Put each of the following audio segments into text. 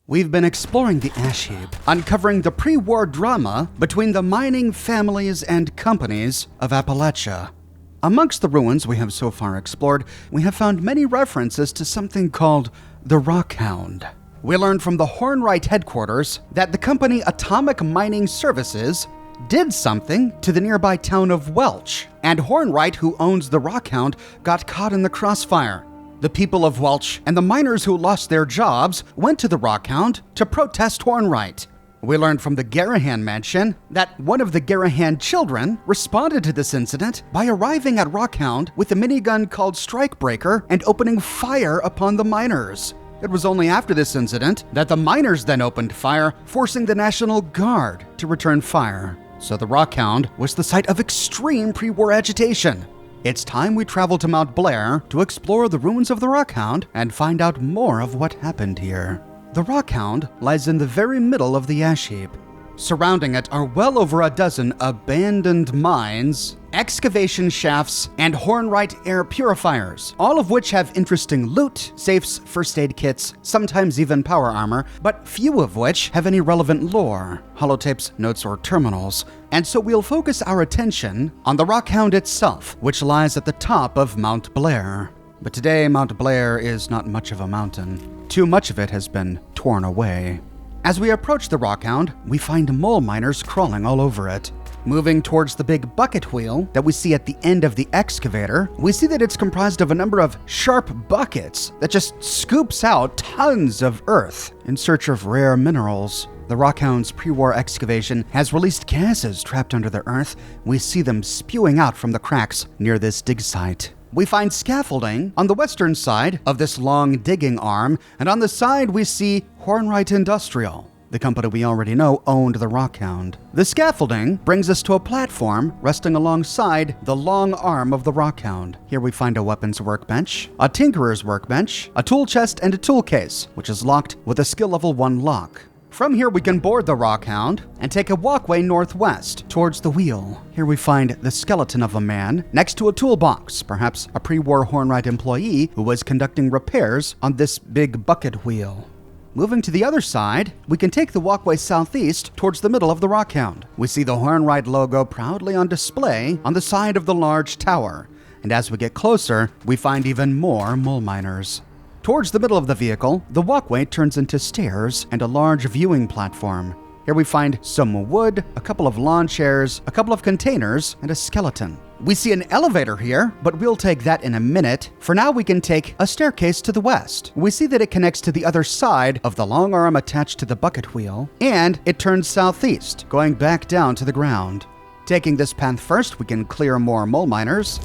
We've been exploring the ash heap, uncovering the pre-war drama between the mining families and companies of Appalachia. Amongst the ruins we have so far explored, we have found many references to something called the Rock Hound. We learned from the Hornwright headquarters that the company Atomic Mining Services did something to the nearby town of Welch, and Hornwright, who owns the Rock Hound, got caught in the crossfire. The people of Welch and the miners who lost their jobs went to the Rockhound to protest Hornwright. We learned from the Garahan mansion that one of the Garahan children responded to this incident by arriving at Rockhound with a minigun called Strikebreaker and opening fire upon the miners. It was only after this incident that the miners then opened fire, forcing the National Guard to return fire. So the Rockhound was the site of extreme pre-war agitation. It's time we travel to Mount Blair to explore the ruins of the Rockhound and find out more of what happened here. The Rockhound lies in the very middle of the ash heap. Surrounding it are well over a dozen abandoned mines, excavation shafts, and Hornwright air purifiers, all of which have interesting loot, safes, first aid kits, sometimes even power armor, but few of which have any relevant lore, holotapes, notes, or terminals. And so we'll focus our attention on the Rockhound itself, which lies at the top of Mount Blair. But today, Mount Blair is not much of a mountain. Too much of it has been torn away. As we approach the Rockhound, we find mole miners crawling all over it. Moving towards the big bucket wheel that we see at the end of the excavator, we see that it's comprised of a number of sharp buckets that just scoops out tons of earth in search of rare minerals. The Rockhound's pre-war excavation has released gases trapped under the earth. We see them spewing out from the cracks near this dig site. We find scaffolding on the western side of this long digging arm, and on the side we see Hornwright Industrial. The company we already know owned the Rockhound. The scaffolding brings us to a platform resting alongside the long arm of the Rockhound. Here we find a weapons workbench, a tinkerer's workbench, a tool chest, and a tool case, which is locked with a skill level 1 lock. From here we can board the Rockhound and take a walkway northwest towards the wheel. Here we find the skeleton of a man next to a toolbox, perhaps a pre-war Hornwright employee who was conducting repairs on this big bucket wheel. Moving to the other side, we can take the walkway southeast towards the middle of the Rockhound. We see the Hornwright logo proudly on display on the side of the large tower, and as we get closer, we find even more mole miners. Towards the middle of the vehicle, the walkway turns into stairs and a large viewing platform. Here we find some wood, a couple of lawn chairs, a couple of containers, and a skeleton. We see an elevator here, but we'll take that in a minute. For now, we can take a staircase to the west. We see that it connects to the other side of the long arm attached to the bucket wheel, and it turns southeast, going back down to the ground. Taking this path first, we can clear more mole miners.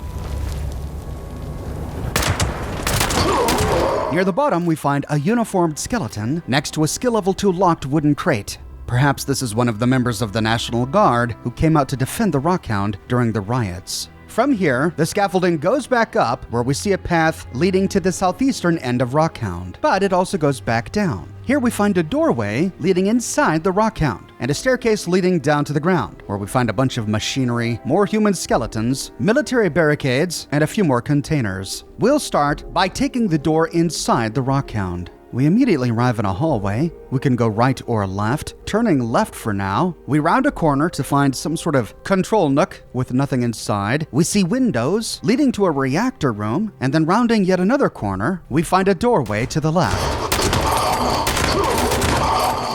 Near the bottom, we find a uniformed skeleton next to a skill level 2 locked wooden crate. Perhaps this is one of the members of the National Guard who came out to defend the Rockhound during the riots. From here, the scaffolding goes back up where we see a path leading to the southeastern end of Rockhound, but it also goes back down. Here we find a doorway leading inside the Rockhound and a staircase leading down to the ground, where we find a bunch of machinery, more human skeletons, military barricades, and a few more containers. We'll start by taking the door inside the Rockhound. We immediately arrive in a hallway. We can go right or left. Turning left for now, we round a corner to find some sort of control nook with nothing inside. We see windows leading to a reactor room, and then rounding yet another corner, we find a doorway to the left.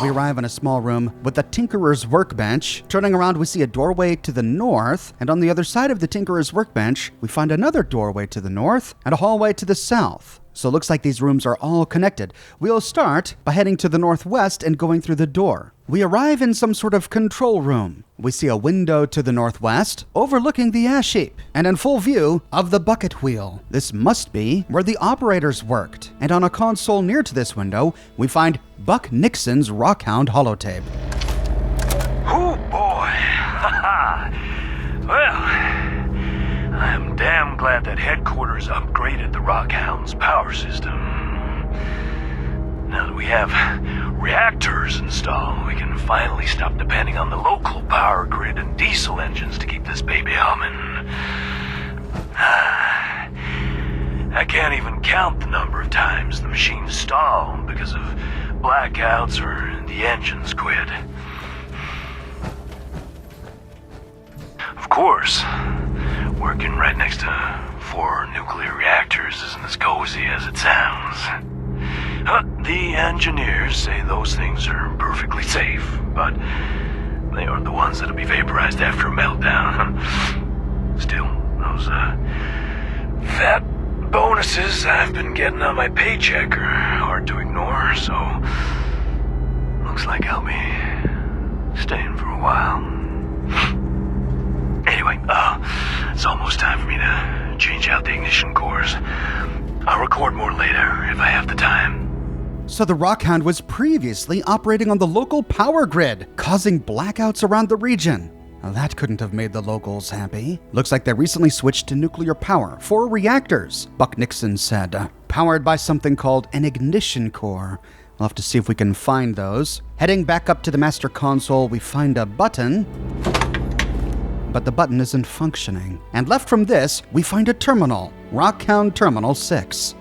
We arrive in a small room with a tinkerer's workbench. Turning around, we see a doorway to the north, and on the other side of the tinkerer's workbench, we find another doorway to the north and a hallway to the south. So it looks like these rooms are all connected. We'll start by heading to the northwest and going through the door. We arrive in some sort of control room. We see a window to the northwest, overlooking the ash heap, and in full view of the bucket wheel. This must be where the operators worked. And on a console near to this window, we find Buck Nixon's Rockhound Holotape. Oh boy! Well, I'm damn glad that headquarters upgraded the Rockhound's power system. Now that we have reactors installed, we can finally stop depending on the local power grid and diesel engines to keep this baby humming. I can't even count the number of times the machine stalled because of blackouts or the engines quit. Of course, working right next to 4 nuclear reactors isn't as cozy as it sounds. The engineers say those things are perfectly safe, but they aren't the ones that'll be vaporized after a meltdown. Still, those fat bonuses I've been getting on my paycheck are hard to ignore, so looks like I'll be staying for a while. Anyway, it's almost time for me to change out the ignition cores. I'll record more later if I have the time. So the Rockhound was previously operating on the local power grid, causing blackouts around the region. Now, that couldn't have made the locals happy. Looks like they recently switched to nuclear power, 4 reactors, Buck Nixon said, powered by something called an ignition core. We'll have to see if we can find those. Heading back up to the master console, we find a button, but the button isn't functioning. And left from this, we find a terminal, Rockhound Terminal 6.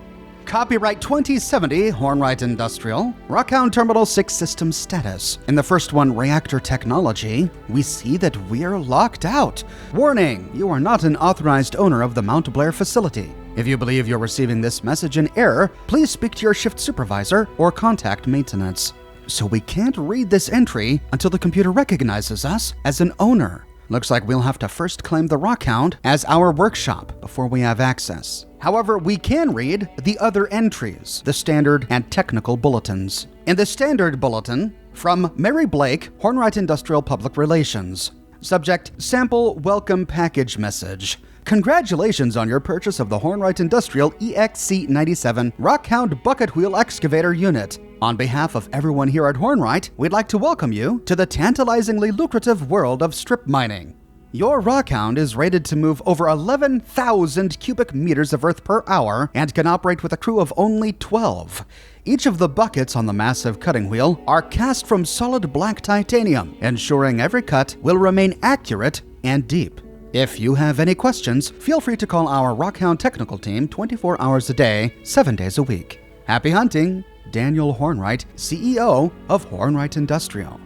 Copyright 2070, Hornwright Industrial, Rockhound Terminal 6 system status. In the first one, Reactor Technology, we see that we're locked out. Warning, you are not an authorized owner of the Mount Blair facility. If you believe you're receiving this message in error, please speak to your shift supervisor or contact maintenance. So we can't read this entry until the computer recognizes us as an owner. Looks like we'll have to first claim the Rockhound as our workshop before we have access. However, we can read the other entries, the standard and technical bulletins. In the standard bulletin, from Mary Blake, Hornwright Industrial Public Relations. Subject, sample welcome package message. Congratulations on your purchase of the Hornwright Industrial EXC97 Rockhound Bucket Wheel Excavator Unit. On behalf of everyone here at Hornwright, we'd like to welcome you to the tantalizingly lucrative world of strip mining. Your Rockhound is rated to move over 11,000 cubic meters of earth per hour and can operate with a crew of only 12. Each of the buckets on the massive cutting wheel are cast from solid black titanium, ensuring every cut will remain accurate and deep. If you have any questions, feel free to call our Rockhound technical team 24 hours a day, 7 days a week. Happy hunting, Daniel Hornwright, CEO of Hornwright Industrial.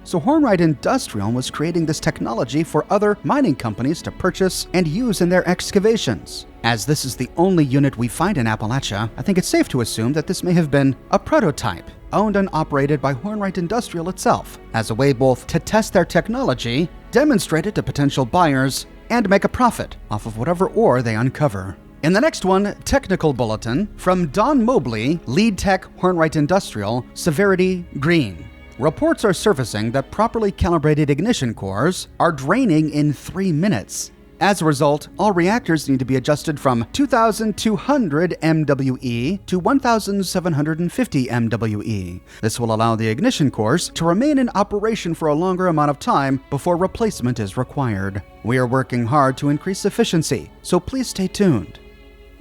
So Hornwright Industrial was creating this technology for other mining companies to purchase and use in their excavations. As this is the only unit we find in Appalachia, I think it's safe to assume that this may have been a prototype, owned and operated by Hornwright Industrial itself, as a way both to test their technology, demonstrate it to potential buyers, and make a profit off of whatever ore they uncover. In the next one, technical bulletin, from Don Mobley, lead tech Hornwright Industrial, severity green. Reports are surfacing that properly calibrated ignition cores are draining in 3 minutes. As a result, all reactors need to be adjusted from 2,200 MWE to 1,750 MWE. This will allow the ignition cores to remain in operation for a longer amount of time before replacement is required. We are working hard to increase efficiency, so please stay tuned.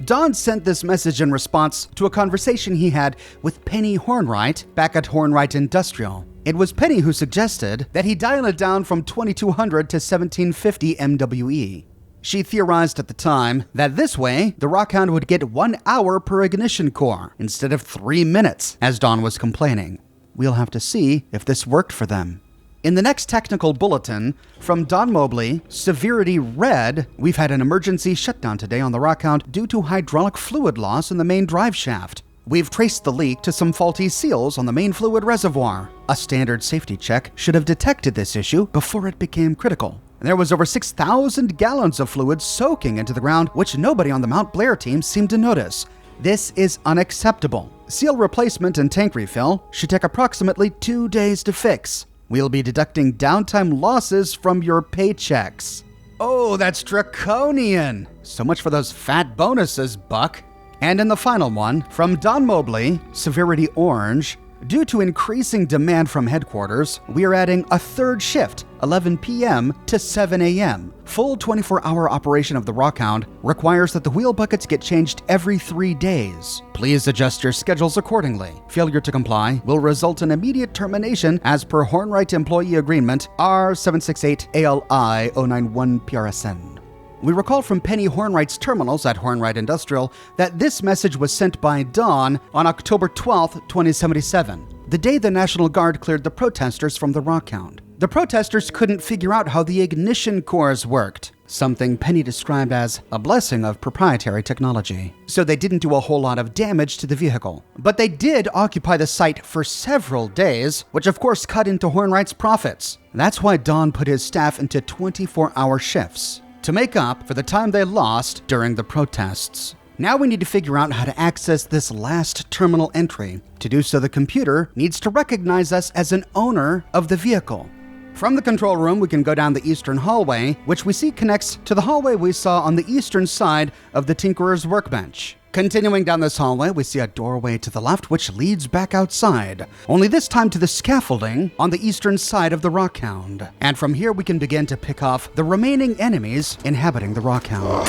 Don sent this message in response to a conversation he had with Penny Hornwright back at Hornwright Industrial. It was Penny who suggested that he dial it down from 2200 to 1750 MWE. She theorized at the time that this way, the Rockhound would get 1 hour per ignition core instead of 3 minutes, as Don was complaining. We'll have to see if this worked for them. In the next technical bulletin, from Don Mobley, severity red, we've had an emergency shutdown today on the Rockhound due to hydraulic fluid loss in the main drive shaft. We've traced the leak to some faulty seals on the main fluid reservoir. A standard safety check should have detected this issue before it became critical. There was over 6,000 gallons of fluid soaking into the ground, which nobody on the Mount Blair team seemed to notice. This is unacceptable. Seal replacement and tank refill should take approximately 2 days to fix. We'll be deducting downtime losses from your paychecks. Oh, that's draconian! So much for those fat bonuses, Buck. And in the final one, from Don Mobley, severity orange, due to increasing demand from headquarters, we are adding a third shift, 11 p.m. to 7 a.m. Full 24-hour operation of the Rockhound requires that the wheel buckets get changed every 3 days. Please adjust your schedules accordingly. Failure to comply will result in immediate termination as per Hornwright Employee Agreement R768-ALI-091-PRSN. We recall from Penny Hornwright's terminals at Hornwright Industrial that this message was sent by Don on October 12, 2077. the day the National Guard cleared the protesters from the Rockhound. The protesters couldn't figure out how the ignition cores worked, something Penny described as a blessing of proprietary technology. So they didn't do a whole lot of damage to the vehicle. But they did occupy the site for several days, which of course cut into Hornwright's profits. That's why Don put his staff into 24-hour shifts, to make up for the time they lost during the protests. Now we need to figure out how to access this last terminal entry. To do so, the computer needs to recognize us as an owner of the vehicle. From the control room, we can go down the eastern hallway, which we see connects to the hallway we saw on the eastern side of the Tinkerer's workbench. Continuing down this hallway, we see a doorway to the left which leads back outside, only this time to the scaffolding on the eastern side of the Rockhound. And from here we can begin to pick off the remaining enemies inhabiting the Rockhound.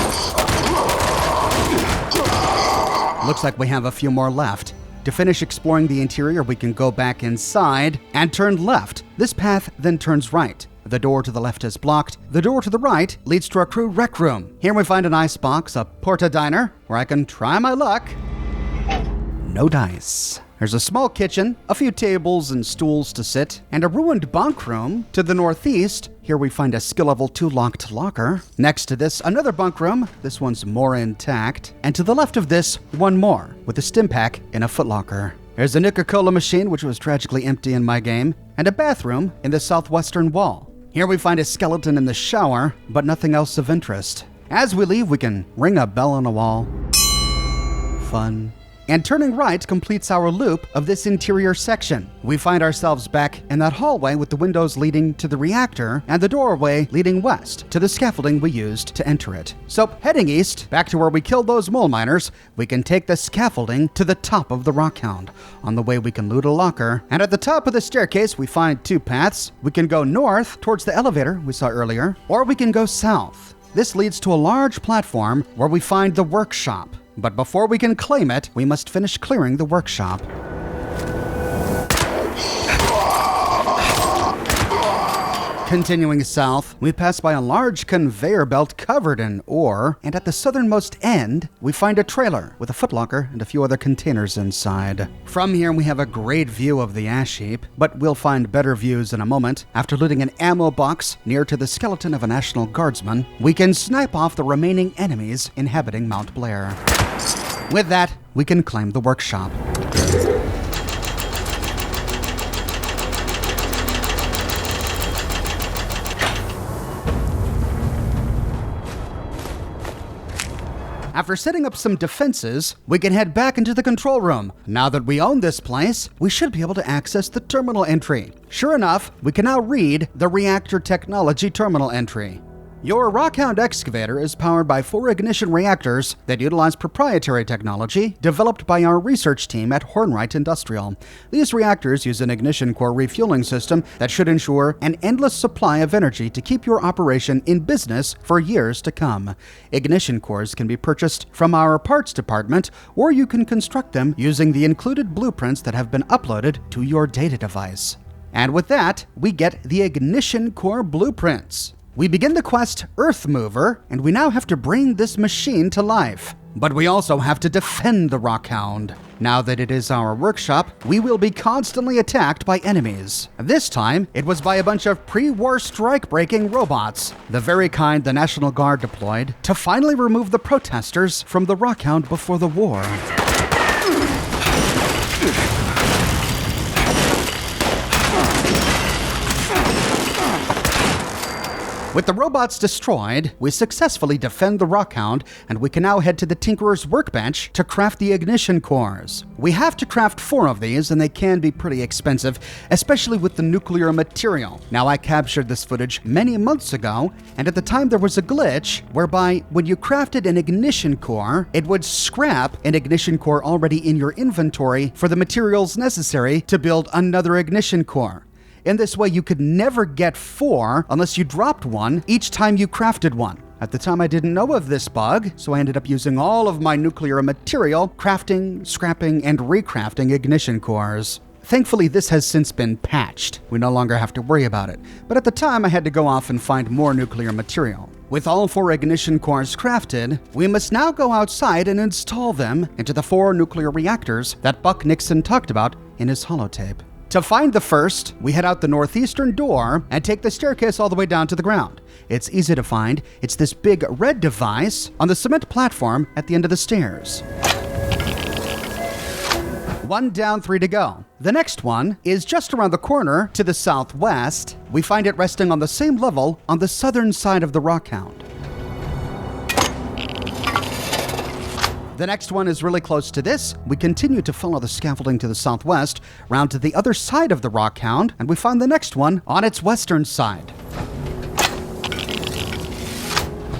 Looks like we have a few more left. To finish exploring the interior, we can go back inside and turn left. This path then turns right. The door to the left is blocked. The door to the right leads to our crew rec room. Here we find an icebox, a porta diner, where I can try my luck. No dice. There's a small kitchen, a few tables and stools to sit, and a ruined bunk room to the northeast. Here we find a skill level 2 locked locker. Next to this, another bunk room. This one's more intact. And to the left of this, one more, with a stim pack in a footlocker. There's a Nuka-Cola machine, which was tragically empty in my game, and a bathroom in the southwestern wall. Here we find a skeleton in the shower, but nothing else of interest. As we leave, we can ring a bell on a wall. Fun. And turning right completes our loop of this interior section. We find ourselves back in that hallway with the windows leading to the reactor and the doorway leading west to the scaffolding we used to enter it. So heading east, back to where we killed those mole miners, we can take the scaffolding to the top of the Rockhound. On the way we can loot a locker, and at the top of the staircase we find two paths. We can go north towards the elevator we saw earlier, or we can go south. This leads to a large platform where we find the workshop. But before we can claim it, we must finish clearing the workshop. Continuing south, we pass by a large conveyor belt covered in ore, and at the southernmost end, we find a trailer with a footlocker and a few other containers inside. From here, we have a great view of the ash heap, but we'll find better views in a moment. After looting an ammo box near to the skeleton of a National Guardsman, we can snipe off the remaining enemies inhabiting Mount Blair. With that, we can claim the workshop. After setting up some defenses, we can head back into the control room. Now that we own this place, we should be able to access the terminal entry. Sure enough, we can now read the Reactor Technology terminal entry. Your Rockhound excavator is powered by 4 ignition reactors that utilize proprietary technology developed by our research team at Hornwright Industrial. These reactors use an ignition core refueling system that should ensure an endless supply of energy to keep your operation in business for years to come. Ignition cores can be purchased from our parts department, or you can construct them using the included blueprints that have been uploaded to your data device. And with that, we get the ignition core blueprints. We begin the quest Earth Mover, and we now have to bring this machine to life. But we also have to defend the Rockhound. Now that it is our workshop, we will be constantly attacked by enemies. This time, it was by a bunch of pre-war strike-breaking robots, the very kind the National Guard deployed to finally remove the protesters from the Rockhound before the war. With the robots destroyed, we successfully defend the Rockhound, and we can now head to the Tinkerer's workbench to craft the ignition cores. We have to craft 4 of these, and they can be pretty expensive, especially with the nuclear material. Now, I captured this footage many months ago, and at the time there was a glitch whereby when you crafted an ignition core, it would scrap an ignition core already in your inventory for the materials necessary to build another ignition core. In this way, you could never get 4 unless you dropped one each time you crafted one. At the time, I didn't know of this bug, so I ended up using all of my nuclear material, crafting, scrapping, and recrafting ignition cores. Thankfully, this has since been patched. We no longer have to worry about it. But at the time, I had to go off and find more nuclear material. With all 4 ignition cores crafted, we must now go outside and install them into the 4 nuclear reactors that Buck Nixon talked about in his holotape. To find the first, we head out the northeastern door and take the staircase all the way down to the ground. It's easy to find. It's this big red device on the cement platform at the end of the stairs. 1 down, 3 to go. The next one is just around the corner to the southwest. We find it resting on the same level on the southern side of the Rockhound. The next one is really close to this. We continue to follow the scaffolding to the southwest, round to the other side of the Rockhound, and we find the next one on its western side.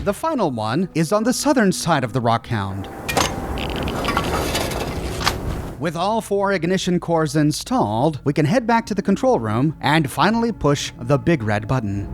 The final one is on the southern side of the Rockhound. With all 4 ignition cores installed, we can head back to the control room and finally push the big red button.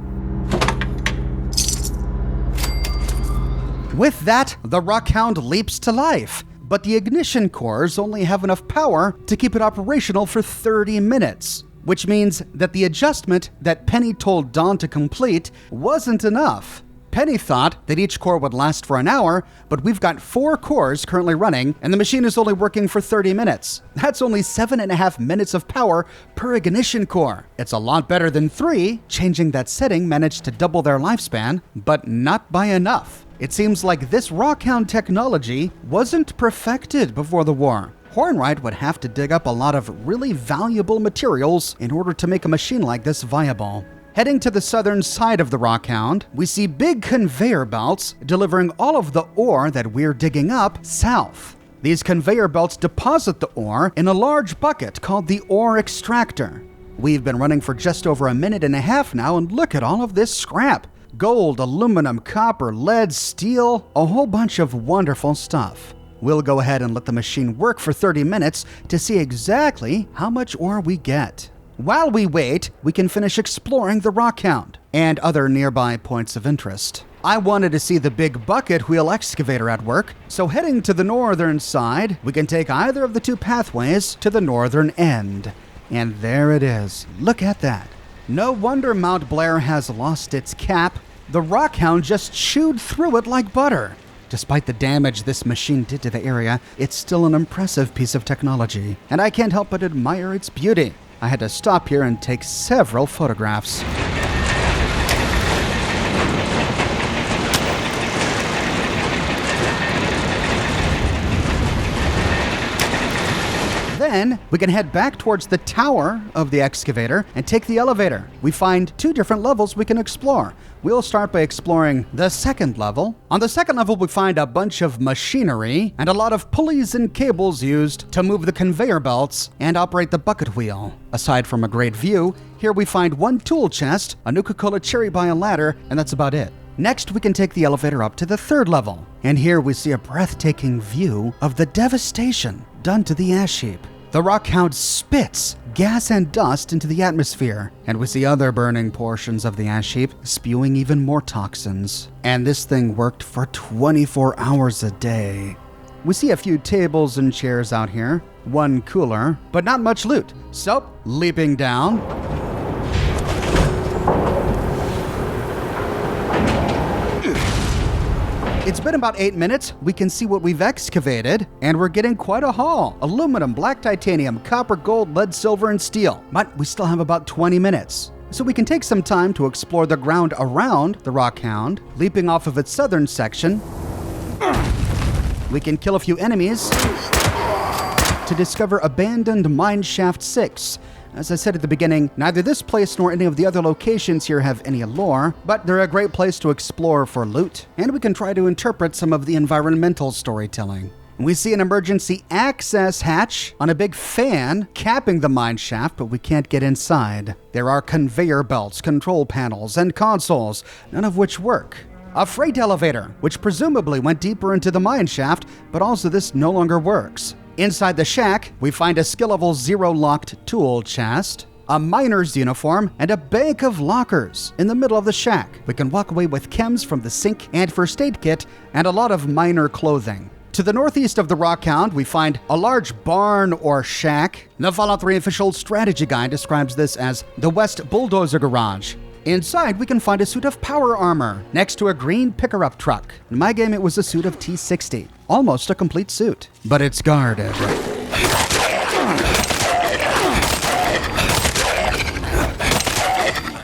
With that, the Rockhound leaps to life, but the ignition cores only have enough power to keep it operational for 30 minutes, which means that the adjustment that Penny told Dawn to complete wasn't enough. Penny thought that each core would last for an hour, but we've got 4 cores currently running, and the machine is only working for 30 minutes. That's only 7.5 minutes of power per ignition core. It's a lot better than 3. Changing that setting managed to double their lifespan, but not by enough. It seems like this Rockhound technology wasn't perfected before the war. Hornwright would have to dig up a lot of really valuable materials in order to make a machine like this viable. Heading to the southern side of the Rockhound, we see big conveyor belts delivering all of the ore that we're digging up south. These conveyor belts deposit the ore in a large bucket called the ore extractor. We've been running for just over a minute and a half now, and look at all of this scrap. Gold, aluminum, copper, lead, steel, a whole bunch of wonderful stuff. We'll go ahead and let the machine work for 30 minutes to see exactly how much ore we get. While we wait, we can finish exploring the Rockhound and other nearby points of interest. I wanted to see the big bucket wheel excavator at work, so heading to the northern side, we can take either of the 2 pathways to the northern end. And there it is. Look at that. No wonder Mount Blair has lost its cap. The Rockhound just chewed through it like butter. Despite the damage this machine did to the area, it's still an impressive piece of technology, and I can't help but admire its beauty. I had to stop here and take several photographs. Then, we can head back towards the tower of the excavator and take the elevator. We find 2 different levels we can explore. We'll start by exploring the second level. On the second level, we find a bunch of machinery and a lot of pulleys and cables used to move the conveyor belts and operate the bucket wheel. Aside from a great view, here we find 1 tool chest, a Nuka-Cola cherry by a ladder, and that's about it. Next, we can take the elevator up to the 3rd level. And here we see a breathtaking view of the devastation done to the ash heap. The Rockhound spits gas and dust into the atmosphere, and we see other burning portions of the ash heap spewing even more toxins. And this thing worked for 24 hours a day. We see a few tables and chairs out here, 1 cooler, but not much loot. So, leaping down, it's been about 8 minutes. We can see what we've excavated, and we're getting quite a haul. Aluminum, black titanium, copper, gold, lead, silver, and steel. But we still have about 20 minutes. So we can take some time to explore the ground around the Rockhound, leaping off of its southern section. We can kill a few enemies to discover abandoned Mineshaft 6. As I said at the beginning, neither this place nor any of the other locations here have any lore, but they're a great place to explore for loot, and we can try to interpret some of the environmental storytelling. We see an emergency access hatch on a big fan capping the mine shaft, but we can't get inside. There are conveyor belts, control panels, and consoles, none of which work. A freight elevator, which presumably went deeper into the mine shaft, but also this no longer works. Inside the shack, we find a skill level 0 locked tool chest, a miner's uniform, and a bank of lockers in the middle of the shack. We can walk away with chems from the sink and first aid kit, and a lot of miner clothing. To the northeast of the Rockhound, we find a large barn or shack. The Fallout 3 official strategy guide describes this as the West Bulldozer Garage. Inside, we can find a suit of power armor next to a green picker-up truck. In my game, it was a suit of T-60. Almost a complete suit. But it's guarded.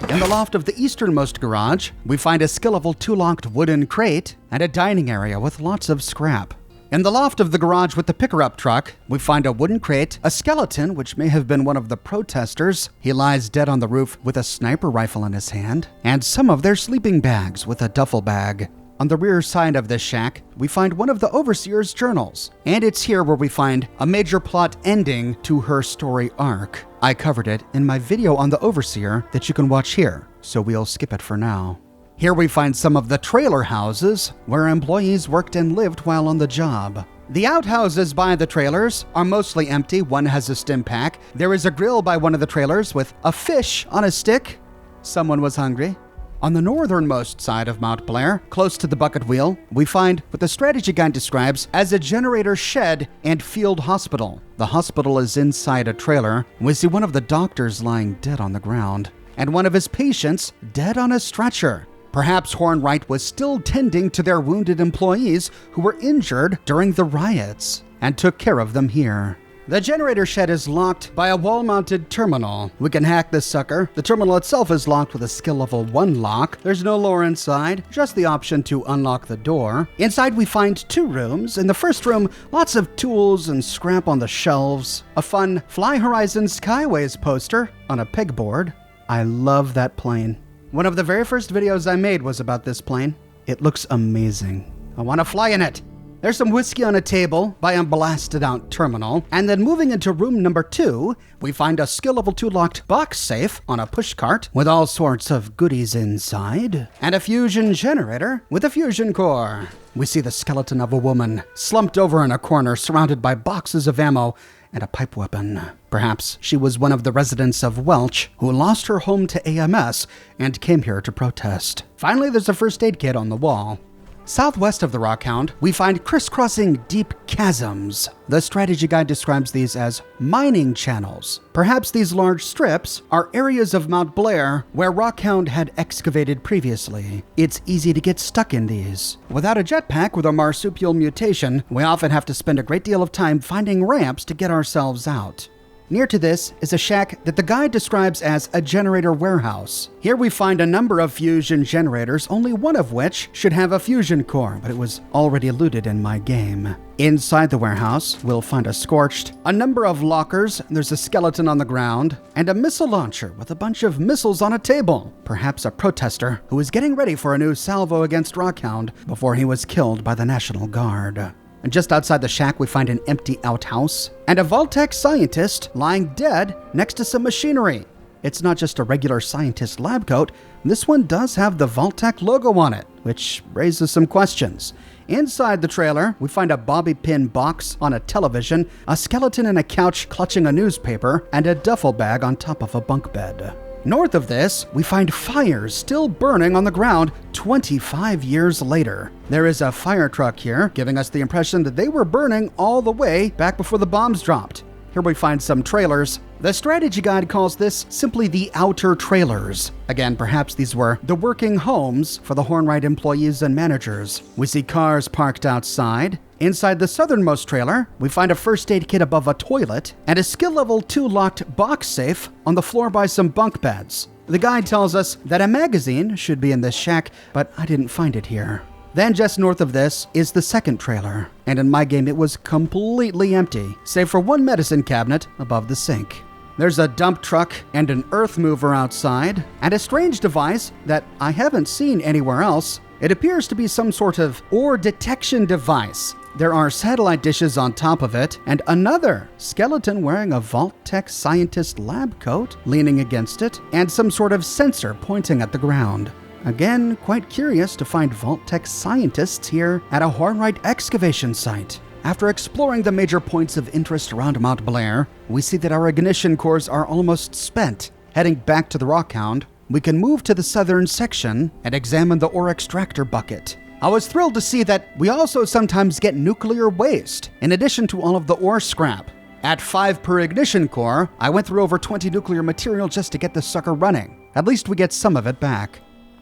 In the loft of the easternmost garage, we find a skill level 2 locked wooden crate and a dining area with lots of scrap. In the loft of the garage with the picker-up truck, we find a wooden crate, a skeleton, which may have been one of the protesters. He lies dead on the roof with a sniper rifle in his hand, and some of their sleeping bags with a duffel bag. On the rear side of this shack, we find one of the Overseer's journals, and it's here where we find a major plot ending to her story arc. I covered it in my video on the Overseer that you can watch here, so we'll skip it for now. Here we find some of the trailer houses where employees worked and lived while on the job. The outhouses by the trailers are mostly empty. One has a stim pack. There is a grill by one of the trailers with a fish on a stick. Someone was hungry. On the northernmost side of Mount Blair, close to the bucket wheel, we find what the strategy guide describes as a generator shed and field hospital. The hospital is inside a trailer. We see one of the doctors lying dead on the ground, and one of his patients dead on a stretcher. Perhaps Hornwright was still tending to their wounded employees who were injured during the riots and took care of them here. The generator shed is locked by a wall-mounted terminal. We can hack this sucker. The terminal itself is locked with a skill level 1 lock. There's no lore inside, just the option to unlock the door. Inside we find 2 rooms. In the first room, lots of tools and scrap on the shelves. A fun Fly Horizon Skyways poster on a pegboard. I love that plane. One of the very first videos I made was about this plane. It looks amazing. I want to fly in it. There's some whiskey on a table by a blasted out terminal. And then moving into room number 2, we find a skill level 2 locked box safe on a pushcart with all sorts of goodies inside. And a fusion generator with a fusion core. We see the skeleton of a woman slumped over in a corner surrounded by boxes of ammo and a pipe weapon. Perhaps she was one of the residents of Welch who lost her home to AMS and came here to protest. Finally, there's a first aid kit on the wall. Southwest of the Rockhound, we find crisscrossing deep chasms. The strategy guide describes these as mining channels. Perhaps these large strips are areas of Mount Blair where Rockhound had excavated previously. It's easy to get stuck in these. Without a jetpack with a marsupial mutation, we often have to spend a great deal of time finding ramps to get ourselves out. Near to this is a shack that the guide describes as a generator warehouse. Here we find a number of fusion generators, only one of which should have a fusion core, but it was already looted in my game. Inside the warehouse, we'll find a scorched, a number of lockers, there's a skeleton on the ground, and a missile launcher with a bunch of missiles on a table. Perhaps a protester who was getting ready for a new salvo against Rockhound before he was killed by the National Guard. And just outside the shack, we find an empty outhouse and a Vault-Tec scientist lying dead next to some machinery. It's not just a regular scientist lab coat. This one does have the Vault-Tec logo on it, which raises some questions. Inside the trailer, we find a bobby pin box on a television, a skeleton in a couch clutching a newspaper, and a duffel bag on top of a bunk bed. North of this, we find fires still burning on the ground 25 years later. There is a fire truck here, giving us the impression that they were burning all the way back before the bombs dropped. Here we find some trailers. The strategy guide calls this simply the outer trailers. Again, perhaps these were the working homes for the Hornwright employees and managers. We see cars parked outside. Inside the southernmost trailer, we find a first aid kit above a toilet and a skill level 2 locked box safe on the floor by some bunk beds. The guide tells us that a magazine should be in this shack, but I didn't find it here. Then just north of this is the second trailer, and in my game it was completely empty, save for one medicine cabinet above the sink. There's a dump truck and an earth mover outside, and a strange device that I haven't seen anywhere else. It appears to be some sort of ore detection device. There are satellite dishes on top of it, and another skeleton wearing a Vault-Tec scientist lab coat leaning against it, and some sort of sensor pointing at the ground. Again, quite curious to find Vault-Tec scientists here at a Hornwright excavation site. After exploring the major points of interest around Mount Blair, we see that our ignition cores are almost spent. Heading back to the Rockhound, we can move to the southern section and examine the ore extractor bucket. I was thrilled to see that we also sometimes get nuclear waste, in addition to all of the ore scrap. At 5 per ignition core, I went through over 20 nuclear material just to get the sucker running. At least we get some of it back.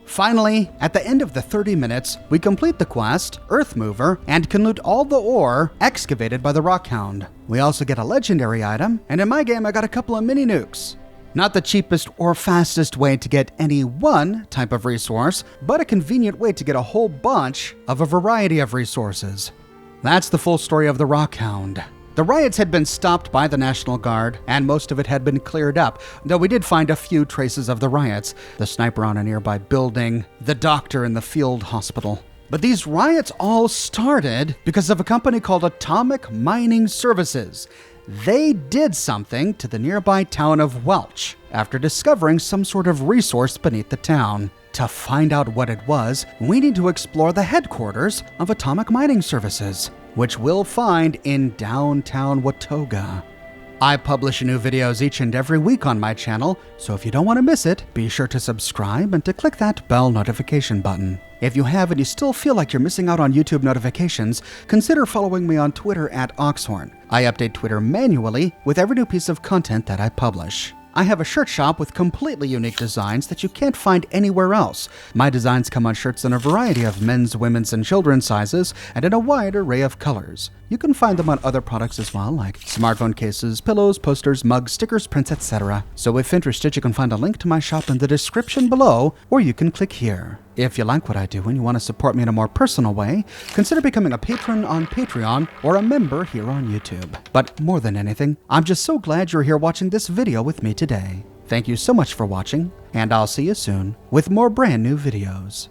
Finally, at the end of the 30 minutes, we complete the quest, Earth Mover, and can loot all the ore excavated by the Rockhound. We also get a legendary item, and in my game I got a couple of mini nukes. Not the cheapest or fastest way to get any one type of resource, but a convenient way to get a whole bunch of a variety of resources. That's the full story of the Rockhound. The riots had been stopped by the National Guard, and most of it had been cleared up, though we did find a few traces of the riots: the sniper on a nearby building, the doctor in the field hospital. But these riots all started because of a company called Atomic Mining Services. They did something to the nearby town of Welch after discovering some sort of resource beneath the town. To find out what it was, we need to explore the headquarters of Atomic Mining Services, which we'll find in downtown Watoga. I publish new videos each and every week on my channel, so if you don't want to miss it, be sure to subscribe and to click that bell notification button. If you have and you still feel like you're missing out on YouTube notifications, consider following me on Twitter at Oxhorn. I update Twitter manually with every new piece of content that I publish. I have a shirt shop with completely unique designs that you can't find anywhere else. My designs come on shirts in a variety of men's, women's, and children's sizes, and in a wide array of colors. You can find them on other products as well, like smartphone cases, pillows, posters, mugs, stickers, prints, etc. So if interested, you can find a link to my shop in the description below, or you can click here. If you like what I do and you want to support me in a more personal way, consider becoming a patron on Patreon or a member here on YouTube. But more than anything, I'm just so glad you're here watching this video with me today. Thank you so much for watching, and I'll see you soon with more brand new videos.